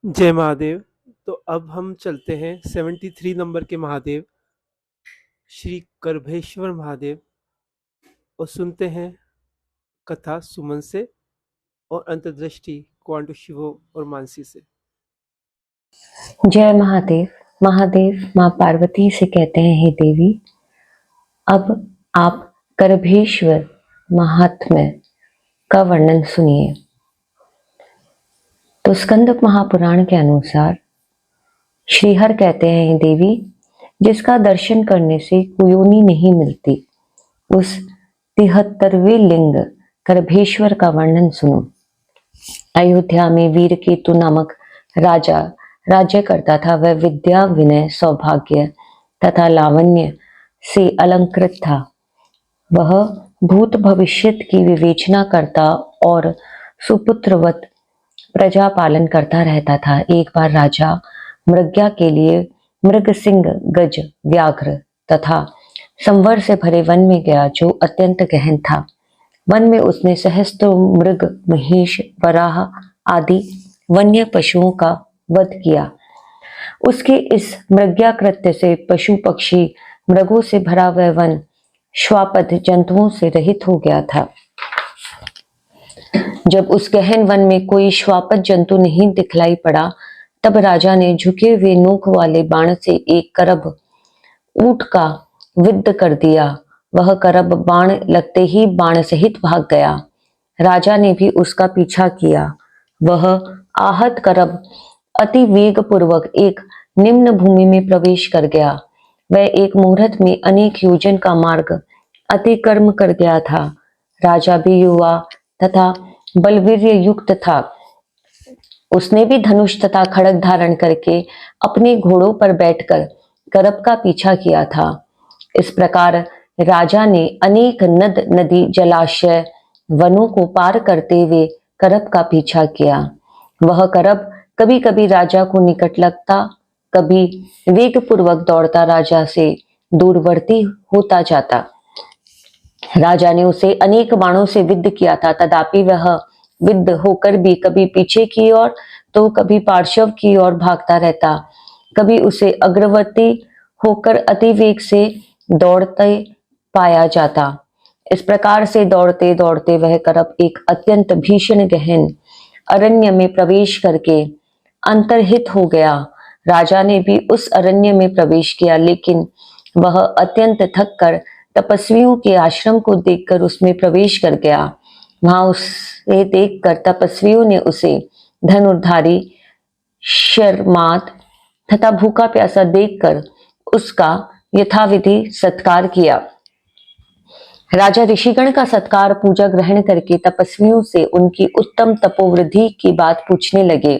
जय महादेव। तो अब हम चलते हैं 73 नंबर के महादेव श्री करभेश्वर महादेव और सुनते हैं कथा सुमन से और अंतर्दृष्टि क्वांटू शिवो और मानसी से। जय महादेव। महादेव माँ पार्वती से कहते हैं, हे देवी, अब आप करभेश्वर महात्म्य का वर्णन सुनिए। तो स्कंद महापुराण के अनुसार श्रीहर कहते हैं, हे देवी, जिसका दर्शन करने से कुयोनी नहीं मिलती, उस 73वें लिंग करभेश्वर का वर्णन सुनो। अयोध्या में वीर केतु नामक राजा राज्य करता था। वह विद्या, विनय, सौभाग्य तथा लावण्य से अलंकृत था। वह भूत भविष्यत की विवेचना करता और सुपुत्रवत प्रजा पालन करता रहता था। एक बार राजा मृग्या के लिए मृग, सिंह, गज, व्याघ्र तथा संवर से भरे वन में गया, जो अत्यंत गहन था। वन में उसने सहस्त्र मृग, महिष, वराह आदि वन्य पशुओं का वध किया। उसके इस मृग्या कृत्य से पशु, पक्षी, मृगों से भरा वह वन श्वापद जंतुओं से रहित हो गया था। जब उस गहन वन में कोई श्वापद जंतु नहीं दिखलाई पड़ा, तब राजा ने झुके हुए नोक वाले बाण से एक करब ऊंट का विद्ध कर दिया। वह करब बाण लगते ही बाण सहित भाग गया। राजा ने भी उसका पीछा किया। वह आहत करब अति वेग पूर्वक एक निम्न भूमि में प्रवेश कर गया। वह एक मुहूर्त में अनेक योजन का मार्ग अतिक्रम कर गया था। राजा भी युवा तथा बलवीर्य युक्त था। उसने भी धनुष तथा खड्ग धारण करके अपने घोड़ों पर बैठकर करब का पीछा किया था। इस प्रकार राजा ने अनेक नद, नदी, जलाशय, वनों को पार करते हुए करब का पीछा किया। वह करब कभी कभी राजा को निकट लगता, कभी वेग पूर्वक दौड़ता राजा से दूरवर्ती होता जाता। राजा ने उसे अनेक बाणों से विद्ध किया था, तथापि वह विद्ध होकर भी कभी पीछे की ओर तो कभी पार्श्व की ओर भागता रहता। कभी उसे अग्रवर्ती होकर अति वेग से दौड़ते पाया जाता। इस प्रकार से दौड़ते दौड़ते वह करब एक अत्यंत भीषण गहन अरण्य में प्रवेश करके अंतर्हित हो गया। राजा ने भी उस अरण्य में प्रवेश किया, लेकिन वह अत्यंत थक कर तपस्वियों के आश्रम को देखकर उसमें प्रवेश कर गया। वहां उसे देखकर तपस्वियों ने उसे धनुर्धारी, शर्मात तथा भूखा प्यासा देखकर उसका यथाविधि सत्कार किया। राजा ऋषिगण का सत्कार पूजा ग्रहण करके तपस्वियों से उनकी उत्तम तपोवृद्धि की बात पूछने लगे।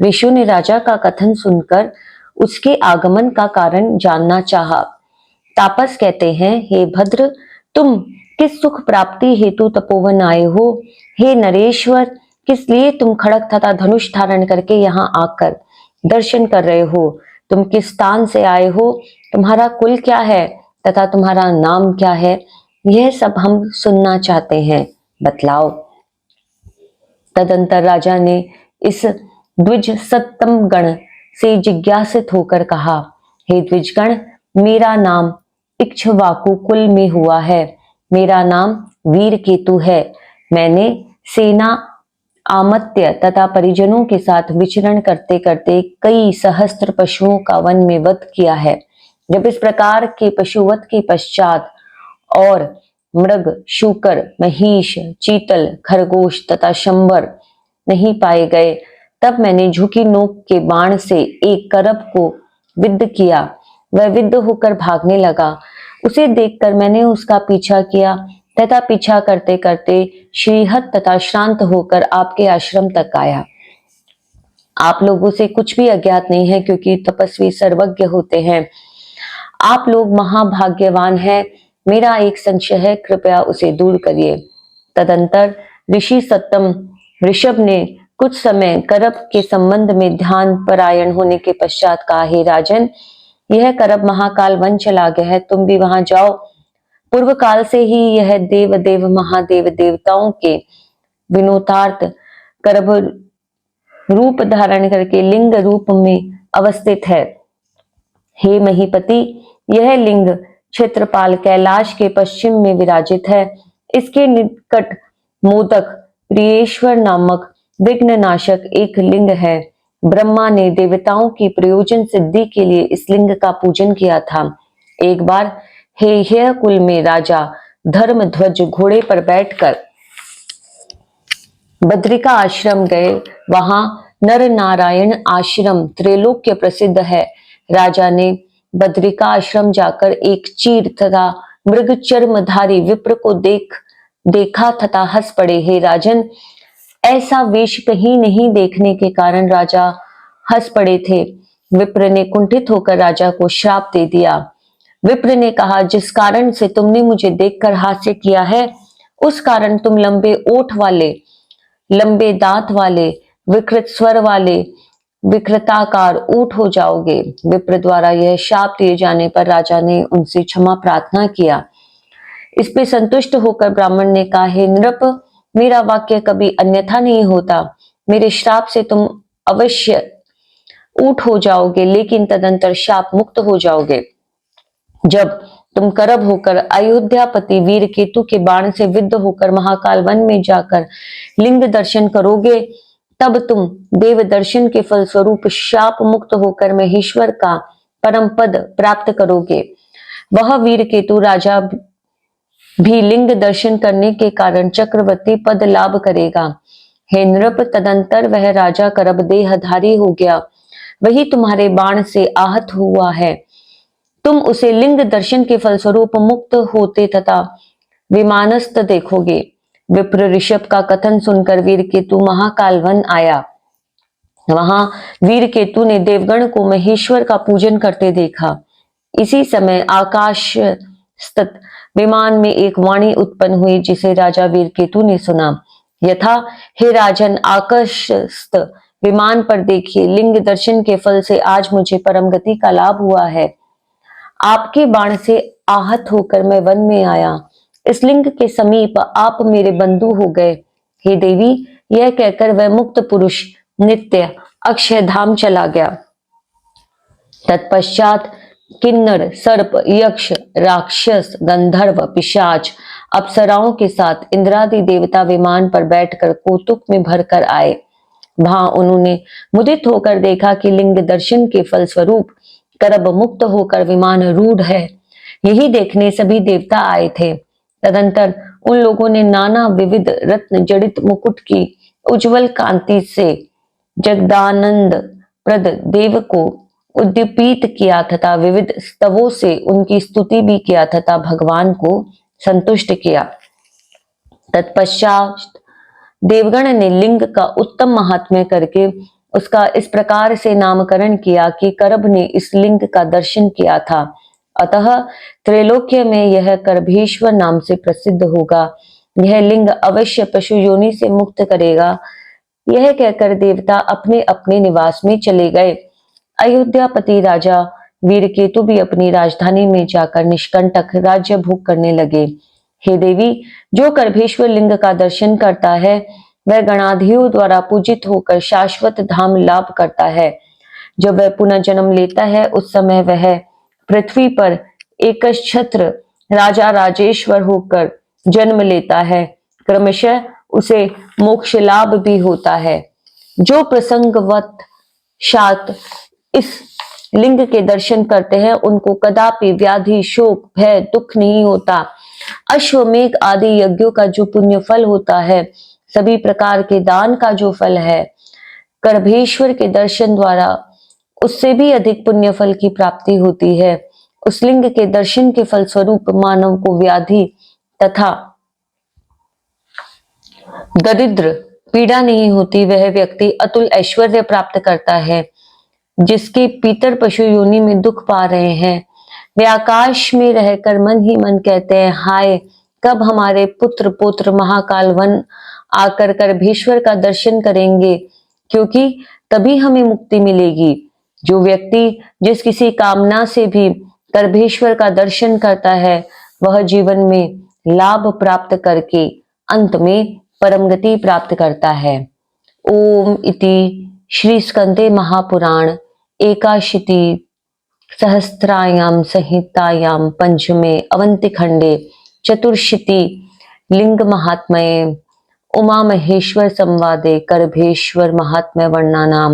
ऋषियों ने राजा का कथन सुनकर उसके आगमन का कारण जानना चाहा। तापस कहते हैं, हे भद्र, तुम किस सुख प्राप्ति हेतु तपोवन आए हो? हे नरेश्वर, किस लिए तुम खड्ग तथा धनुष धारण करके यहाँ आकर दर्शन कर रहे हो? तुम किस स्थान से आए हो? तुम्हारा कुल क्या है तथा तुम्हारा नाम क्या है? यह सब हम सुनना चाहते हैं, बतलाओ। तदंतर राजा ने इस द्विज सत्तम गण से जिज्ञासित होकर कहा, हे द्विजगण, मेरा नाम इक्ष्वाकु कुल में हुआ है। मेरा नाम वीर केतु है। मैंने सेना, आमत्य तथा परिजनों के साथ विचरण करते करते कई सहस्त्र पशुओं का वन में वध किया है। जब इस प्रकार के पशुवध के पश्चात और मृग, शूकर, महिष, चीतल, खरगोश तथा शंबर नहीं पाए गए, तब मैंने झुकी नोक के बाण से एक करब को विद्ध किया। वह विद्ध होकर भागने लगा। उसे देखकर मैंने उसका पीछा किया तथा पीछा करते करते श्रीहत तथा श्रांत होकर आपके आश्रम तक आया। आप लोगों से कुछ भी अज्ञात नहीं है, क्योंकि तपस्वी सर्वज्ञ होते हैं। आप लोग महाभाग्यवान हैं। मेरा एक संशय है, कृपया उसे दूर करिए। तदंतर ऋषि सत्तम ऋषभ ने कुछ समय करब के संबंध में ध्यान परायण होने के पश्चात कहा, हे राजन, यह करब महाकाल वन चला गया है, तुम भी वहां जाओ। पूर्व काल से ही यह देव देव महादेव देवताओं के विनोदार्थ करब रूप धारण करके लिंग रूप में अवस्थित है। हे महीपति, यह लिंग क्षेत्रपाल कैलाश के पश्चिम में विराजित है। इसके निकट मोदक प्रियेश्वर नामक विघ्न नाशक एक लिंग है। ब्रह्मा ने देवताओं की प्रयोजन सिद्धि के लिए इस लिंग का पूजन किया था। एक बार हेय कुल में राजा धर्मध्वज घोड़े पर बैठकर बद्रिका आश्रम गए। वहां नर नारायण आश्रम त्रैलोक्य प्रसिद्ध है। राजा ने बद्रिका आश्रम जाकर एक चीर तथा मृग चर्मधारी विप्र को देखा तथा हंस पड़े। हे राजन, ऐसा वेश कहीं नहीं देखने के कारण राजा हंस पड़े थे। विप्र ने कुंठित होकर राजा को श्राप दे दिया। विप्र ने कहा, जिस कारण से तुमने मुझे देखकर हास्य किया है, उस कारण तुम लंबे ओठ वाले, लंबे दांत वाले, विकृत स्वर वाले, विकृताकार ऊंट हो जाओगे। विप्र द्वारा यह शाप दिए जाने पर राजा ने उनसे क्षमा प्रार्थना किया। इस पे संतुष्ट होकर ब्राह्मण ने कहा, हे नृप, मेरा वाक्य कभी अन्यथा नहीं होता। मेरे श्राप से तुम अवश्य ऊंट हो जाओगे, लेकिन तदंतर शाप मुक्त हो जाओगे। जब तुम करब होकर अयोध्यापति वीर केतु के बाण से विद्ध होकर महाकाल वन में जाकर लिंग दर्शन करोगे, तब तुम देव दर्शन के फलस्वरूप शाप मुक्त होकर महेश्वर का परम पद प्राप्त करोगे। वह वीर केतु राजा भी लिंग दर्शन करने के कारण चक्रवर्ती पद लाभ करेगा। हे नृप, तदंतर वह राजा करब देहधारी हो गया, वही तुम्हारे बाण से आहत हुआ है। तुम उसे लिंग दर्शन के फलस्वरूप मुक्त होते तथा विमानस्थ देखोगे। विप्र ऋषभ का कथन सुनकर वीर केतु महाकाल वन आया। वहां वीर केतु ने देवगण को महेश्वर का पूजन करते देखा। इसी समय आकाश स्थित विमान में एक वाणी उत्पन्न हुई, जिसे राजा वीर केतु ने सुना। यथा, हे राजन, आकाशस्थ विमान पर देखिए, लिंग दर्शन के फल से आज मुझे परम गति का लाभ हुआ है। आपके बाण से आहत होकर मैं वन में आया। इस लिंग के समीप आप मेरे बंधु हो गए। हे देवी, यह कहकर वह मुक्त पुरुष नित्य अक्षय धाम चला गया। तत्पश्चात किन्नर, सर्प, यक्ष, राक्षस, गंधर्व, पिशाच, अप्सराओं के साथ इंद्रादि देवता विमान पर बैठकर कौतुक में भरकर आए। वहां उन्होंने मुदित होकर देखा कि लिंग दर्शन के फलस्वरूप करब मुक्त होकर विमान रूढ़ है। यही देखने सभी देवता आए थे। तदंतर उन लोगों ने नाना विविध रत्न जड़ित मुकुट की उज्जवल कांति से जगदानंद प्रद देव को उद्दीपित किया तथा विविध स्तवों से उनकी स्तुति भी किया तथा भगवान को संतुष्ट किया। तत्पश्चात देवगण ने लिंग का उत्तम महात्म्य करके उसका इस प्रकार से नामकरण किया कि करभ ने इस लिंग का दर्शन किया था, अतः त्रैलोक्य में यह करभेश्वर नाम से प्रसिद्ध होगा। यह लिंग अवश्य पशु योनि से मुक्त करेगा। यह कहकर देवता अपने अपने निवास में चले गए। अयोध्यापति राजा वीरकेतु भी अपनी राजधानी में जाकर निष्कंटक राज्य भोग करने लगे। हे देवी, जो करभेश्वर लिंग का दर्शन करता है, वह गणाधियों द्वारा पूजित होकर शाश्वत धाम लाभ करता है। जब वह पुनः जन्म लेता है, उस समय वह पृथ्वी पर एक छत्र राजा राजेश्वर होकर जन्म लेता है। क्रमशः उसे मोक्ष लाभ भी होता है। जो प्रसंगवत शात इस लिंग के दर्शन करते हैं, उनको कदापि व्याधि, शोक, भय, दुख नहीं होता। अश्वमेघ आदि यज्ञों का जो पुण्य फल होता है, सभी प्रकार के दान का जो फल है, करभेश्वर के दर्शन द्वारा उससे भी अधिक पुण्य फल की प्राप्ति होती है। उस लिंग के दर्शन के फल स्वरूप मानव को व्याधि तथा दरिद्र पीड़ा नहीं होती। वह व्यक्ति अतुल ऐश्वर्य प्राप्त करता है। जिसके पितर पशु योनि में दुख पा रहे हैं, वे आकाश में रहकर मन ही मन कहते हैं, हाय, कब हमारे पुत्र पौत्र महाकाल वन आकर करभेश्वर का दर्शन करेंगे, क्योंकि तभी हमें मुक्ति मिलेगी। जो व्यक्ति जिस किसी कामना से भी करभेश्वर का दर्शन करता है, वह जीवन में लाभ प्राप्त करके अंत में परम गति प्राप्त करता है। ओम इति श्री स्कंदे महापुराण एकाशीति सहस्रायां संहितायां पंचमे अवंतिखंडे चतुर्शीति लिंग महात्म्ये उमा महेश्वर संवादे गर्भेश्वर महात्म्य वर्णनानां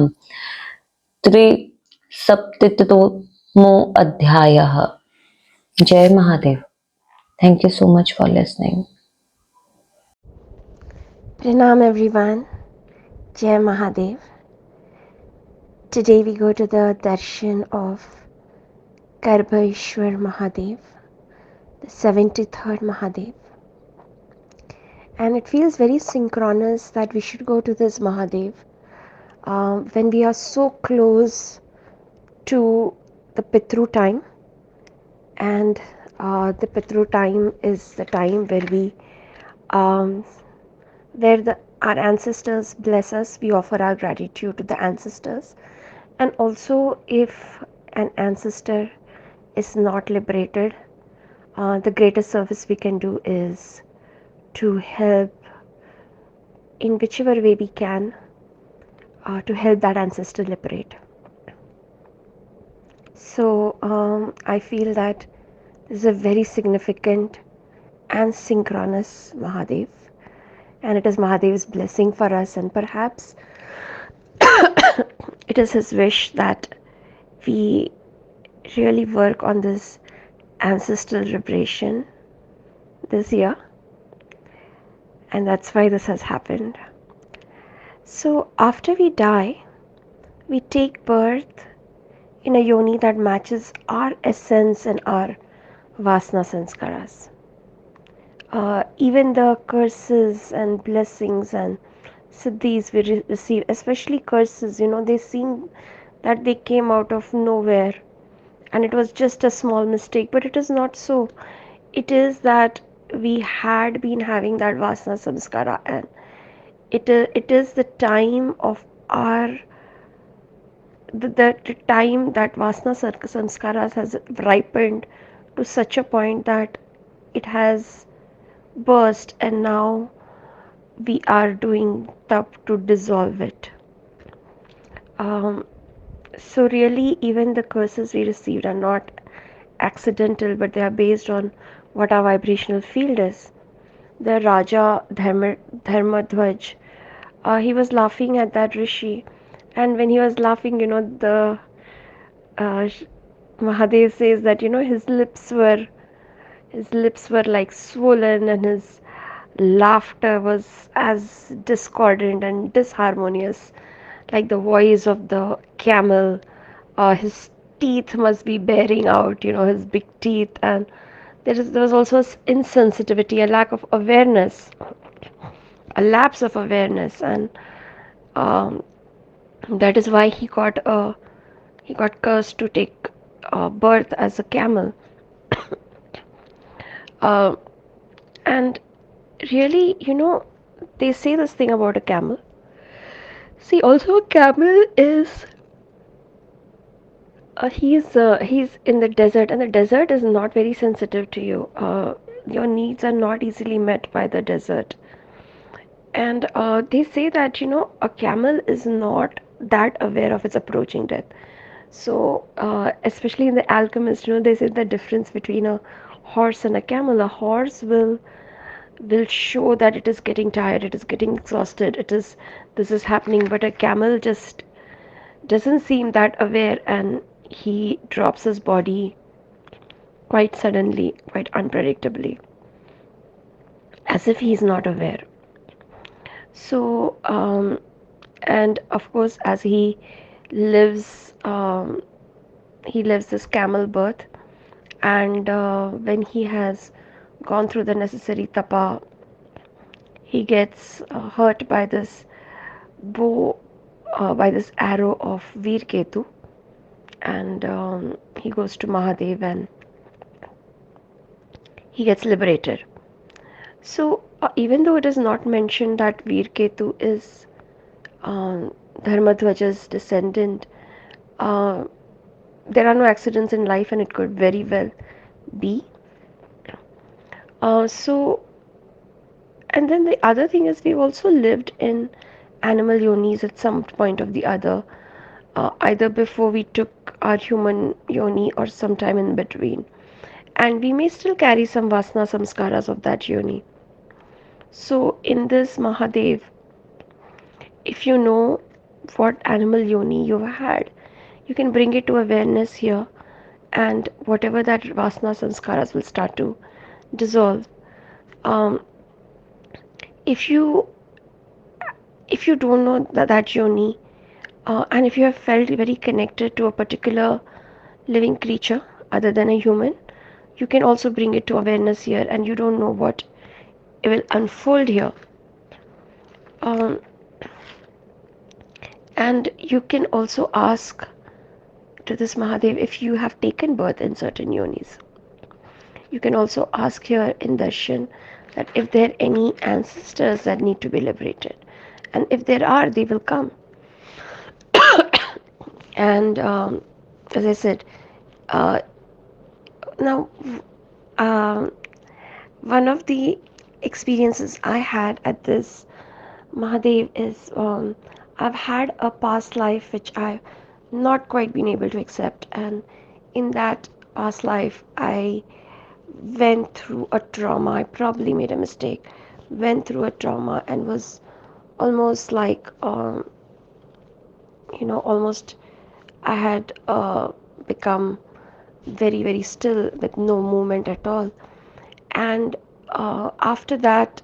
त्रिसप्ततितमो अध्यायः। जय Mahadev. Thank you so much for listening. Pranam everyone, Jai Mahadev. Today we go to the darshan of Karbhareshwar Mahadev, the 73rd Mahadev. And it feels very synchronous that we should go to this Mahadev when we are so close to the Pitru time. And the Pitru time is the time where our ancestors bless us. We offer our gratitude to the ancestors. And also, if an ancestor is not liberated, the greatest service we can do is to help in whichever way we can to help that ancestor liberate. So I feel that this is a very significant and synchronous Mahadev, and it is Mahadev's blessing for us, and perhaps it is his wish that we really work on this ancestral liberation this year, and that's why this has happened. So after we die, we take birth in a yoni that matches our essence and our vasana sanskaras. Even the curses and blessings and siddhis we receive, especially curses, they seem that they came out of nowhere and it was just a small mistake, but it is not so. It is that we had been having that vasana samskara, and it is the time of our the time that vasana samskaras has ripened to such a point that it has burst, and now we are doing tap to dissolve it. So really, even the curses we received are not accidental, but they are based on what our vibrational field is. The Raja Dharmadhwaj, he was laughing at that rishi, and when he was laughing, the uh, Mahadev says that his lips were like swollen, and his laughter was as discordant and disharmonious, like the voice of the camel. His teeth must be bearing out, his big teeth, and there was also insensitivity, a lack of awareness, a lapse of awareness, and um, that is why he got cursed to take birth as a camel. uh, and really, they say this thing about a camel. See, also a camel is he's in the desert, and the desert is not very sensitive to you. Your needs are not easily met by the desert, and they say that a camel is not that aware of its approaching death. So especially in the alchemist, they say the difference between a horse and a camel. A horse will show that it is getting tired, it is getting exhausted, it is this is happening, but a camel just doesn't seem that aware, and he drops his body quite suddenly, quite unpredictably, as if he's not aware. So and of course, as lives he lives this camel birth, and when he has gone through the necessary tapa, he gets hurt by this bow, by this arrow of Veer Ketu, and he goes to Mahadev and he gets liberated. So even though it is not mentioned that Veer Ketu is Dharmadhwaja's descendant, uh, there are no accidents in life, and it could very well be. So, and then the other thing is, we've also lived in animal yonis at some point of the other, either before we took our human yoni or sometime in between. And we may still carry some vasana samskaras of that yoni. So, in this Mahadev, if you know what animal yoni you've had, you can bring it to awareness here, and whatever that vasana samskaras will start to dissolve. Um, if you don't know that yoni, and if you have felt very connected to a particular living creature other than a human, you can also bring it to awareness here, and you don't know what it will unfold here. Um, and you can also ask to this Mahadev if you have taken birth in certain yonis. You can also ask here in darshan that if there are any ancestors that need to be liberated, and if there are, they will come. And as I said, uh, now um, one of the experiences I had at this Mahadev is I've had a past life which I've not quite been able to accept, and in that past life, I went through a trauma. I probably made a mistake, went through a trauma, and was almost like, almost I had become very, very still with no movement at all. And after that,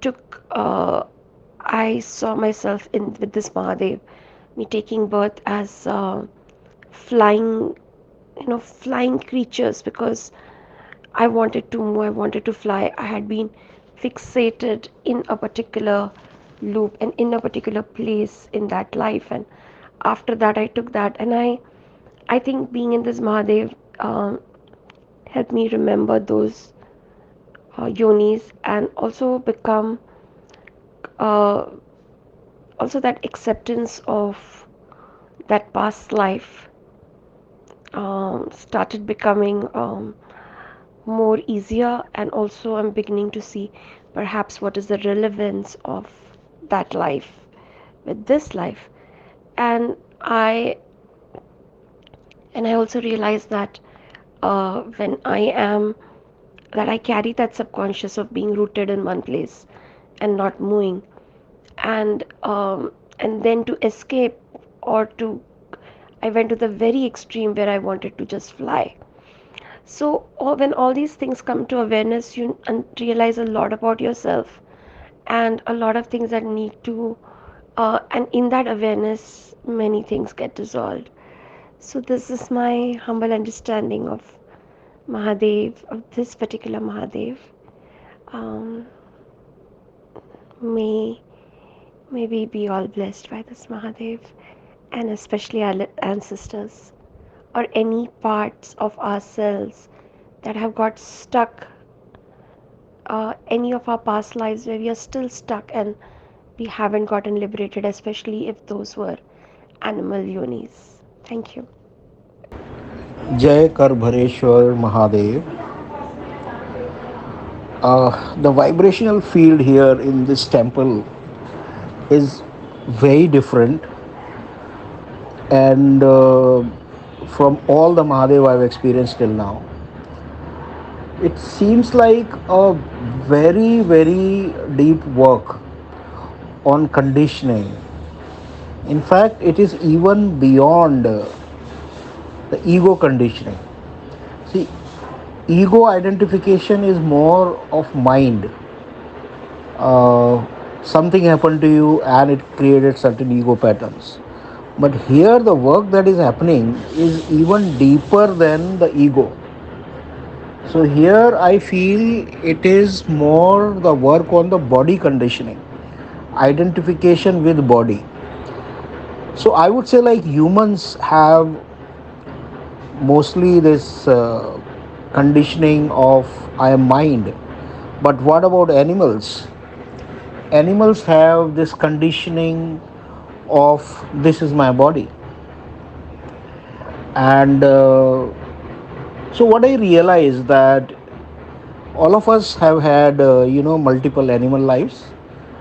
took, I saw myself in with this Mahadev, me taking birth as flying, flying creatures, because I wanted to move, I wanted to fly. I had been fixated in a particular loop and in a particular place in that life. And after that, I took that, and I think being in this Mahadev helped me remember those yonis, and also become uh, also that acceptance of that past life started becoming more easier. And also I'm beginning to see perhaps what is the relevance of that life with this life. and i and I also realize that when I carry that subconscious of being rooted in one place and not moving, and then to escape, or to I went to the very extreme where I wanted to just fly. So when all these things come to awareness, you realize a lot about yourself, and a lot of things that need to, and in that awareness, many things get dissolved. So this is my humble understanding of Mahadev, of this particular Mahadev. Um, may may we be all blessed by this Mahadev, and especially our ancestors, or any parts of ourselves that have got stuck, any of our past lives where we are still stuck and we haven't gotten liberated, especially if those were animal yonis. Thank you. Jai Karbhareshwar Mahadev. The vibrational field here in this temple is very different, and from all the Mahadev I've experienced till now, it seems like a very, very deep work on conditioning. In fact, it is even beyond the ego conditioning. See, ego identification is more of mind. Something happened to you and it created certain ego patterns. But here, the work that is happening is even deeper than the ego. So, here I feel it is more the work on the body conditioning, identification with body. So, I would say, like humans have mostly this conditioning of I am mind. But what about animals? Animals have this conditioning of this is my body. And so what I realized that all of us have had multiple animal lives,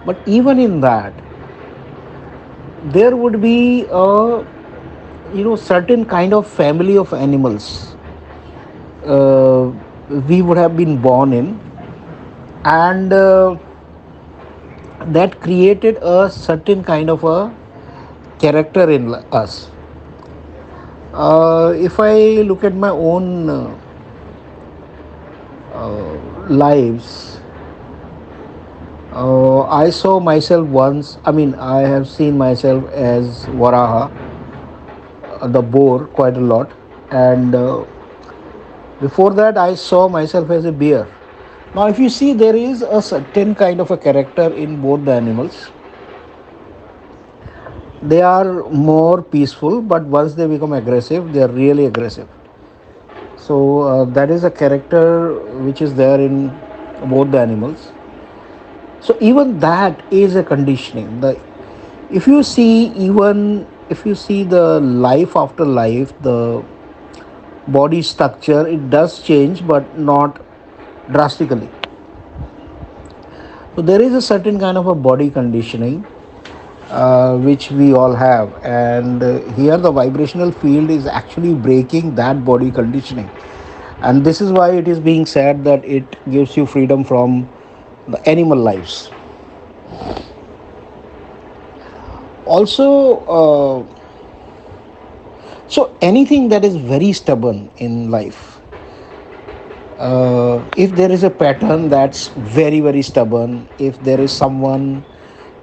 But even in that, there would be a certain kind of family of animals uh, we would have been born in, and that created a certain kind of a character in us. If I look at my own lives, I saw myself once. I mean, I have seen myself as Varaha, the boar, quite a lot, and before that, I saw myself as a bear. Now, if you see, there is a certain kind of a character in both the animals. They are more peaceful, but once they become aggressive, they are really aggressive. So that is a character which is there in both the animals. So even that is a conditioning. If you see, even if you see the life after life, the body structure, it does change, but not drastically. So there is a certain kind of a body conditioning which we all have, and here the vibrational field is actually breaking that body conditioning, and this is why it is being said that it gives you freedom from the animal lives. Also, so anything that is very stubborn in life, if there is a pattern that's very very stubborn, if there is someone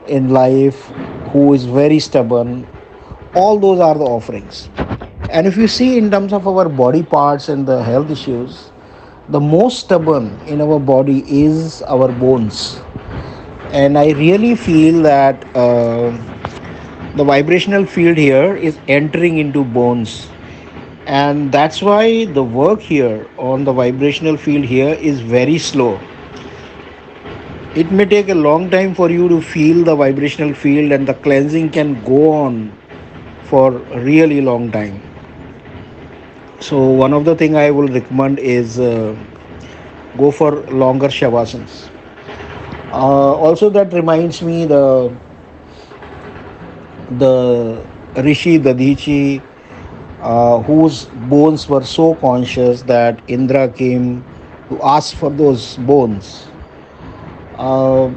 in life who is very stubborn, all those are the offerings. And if you see in terms of our body parts and the health issues, the most stubborn in our body is our bones. And I really feel that the vibrational field here is entering into bones. And that's why the work here on the vibrational field here is very slow. It may take a long time for you to feel the vibrational field, and the cleansing can go on for a really long time. So one of the thing I will recommend is go for longer shavasans. Also, that reminds me the Rishi Dadichi, whose bones were so conscious that Indra came to ask for those bones. Uh,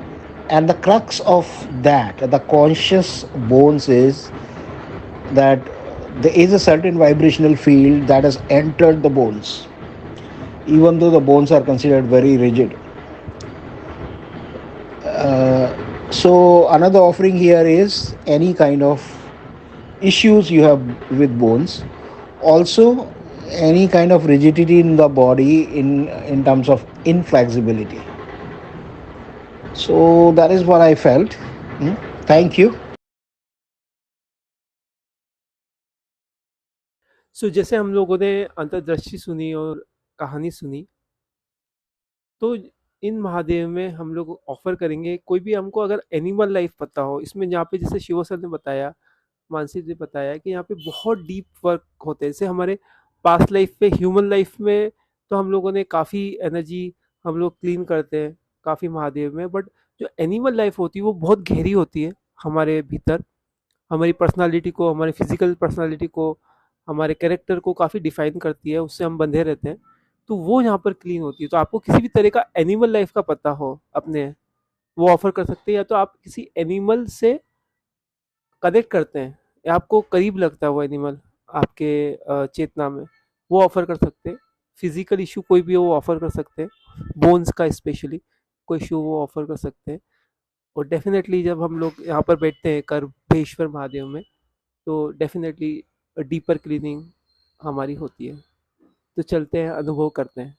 and the crux of that, the conscious bones, is that there is a certain vibrational field that has entered the bones, even though the bones are considered very rigid. So another offering here is any kind of issues you have with bones, also any kind of rigidity in the body in terms of inflexibility. So that is what I felt. Thank you. सो जैसे हम लोगों ने अंतर्दृष्टि सुनी और कहानी सुनी, तो इन महादेव में हम लोग ऑफ़र करेंगे कोई भी हमको अगर एनिमल लाइफ़ पता हो, इसमें यहाँ पे जैसे शिव सर ने बताया, मानसी ने बताया कि यहाँ पे बहुत डीप वर्क होते हैं। जैसे हमारे पास्ट लाइफ़ पे ह्यूमन लाइफ़ में तो हम लोगों ने काफ़ी एनर्जी हम लोग क्लीन करते हैं, काफ़ी महादेव में, बट जो एनिमल लाइफ़ होती है वो बहुत गहरी होती है हमारे भीतर। हमारी पर्सनैलिटी को, हमारी फ़िज़िकल पर्सनैलिटी को, हमारे कैरेक्टर को काफ़ी डिफ़ाइन करती है, उससे हम बंधे रहते हैं। तो वो यहाँ पर क्लीन होती है। तो आपको किसी भी तरह का एनिमल लाइफ़ का पता हो अपने, वो ऑफ़र कर सकते हैं, या तो आप किसी एनिमल से कनेक्ट करते हैं या आपको करीब लगता है वो एनिमल आपके चेतना में, वो ऑफ़र कर सकते हैं। फिज़िकल इश्यू कोई भी हो वो ऑफ़र कर सकते हैं, बोन्स का स्पेशली कोई इश्यू वो ऑफ़र कर सकते हैं। और डेफ़िनेटली जब हम लोग यहाँ पर बैठते हैं कर्भेश्वर महादेव में, तो डेफ़िनेटली डीपर क्लीनिंग हमारी होती है। तो चलते हैं, अनुभव करते हैं।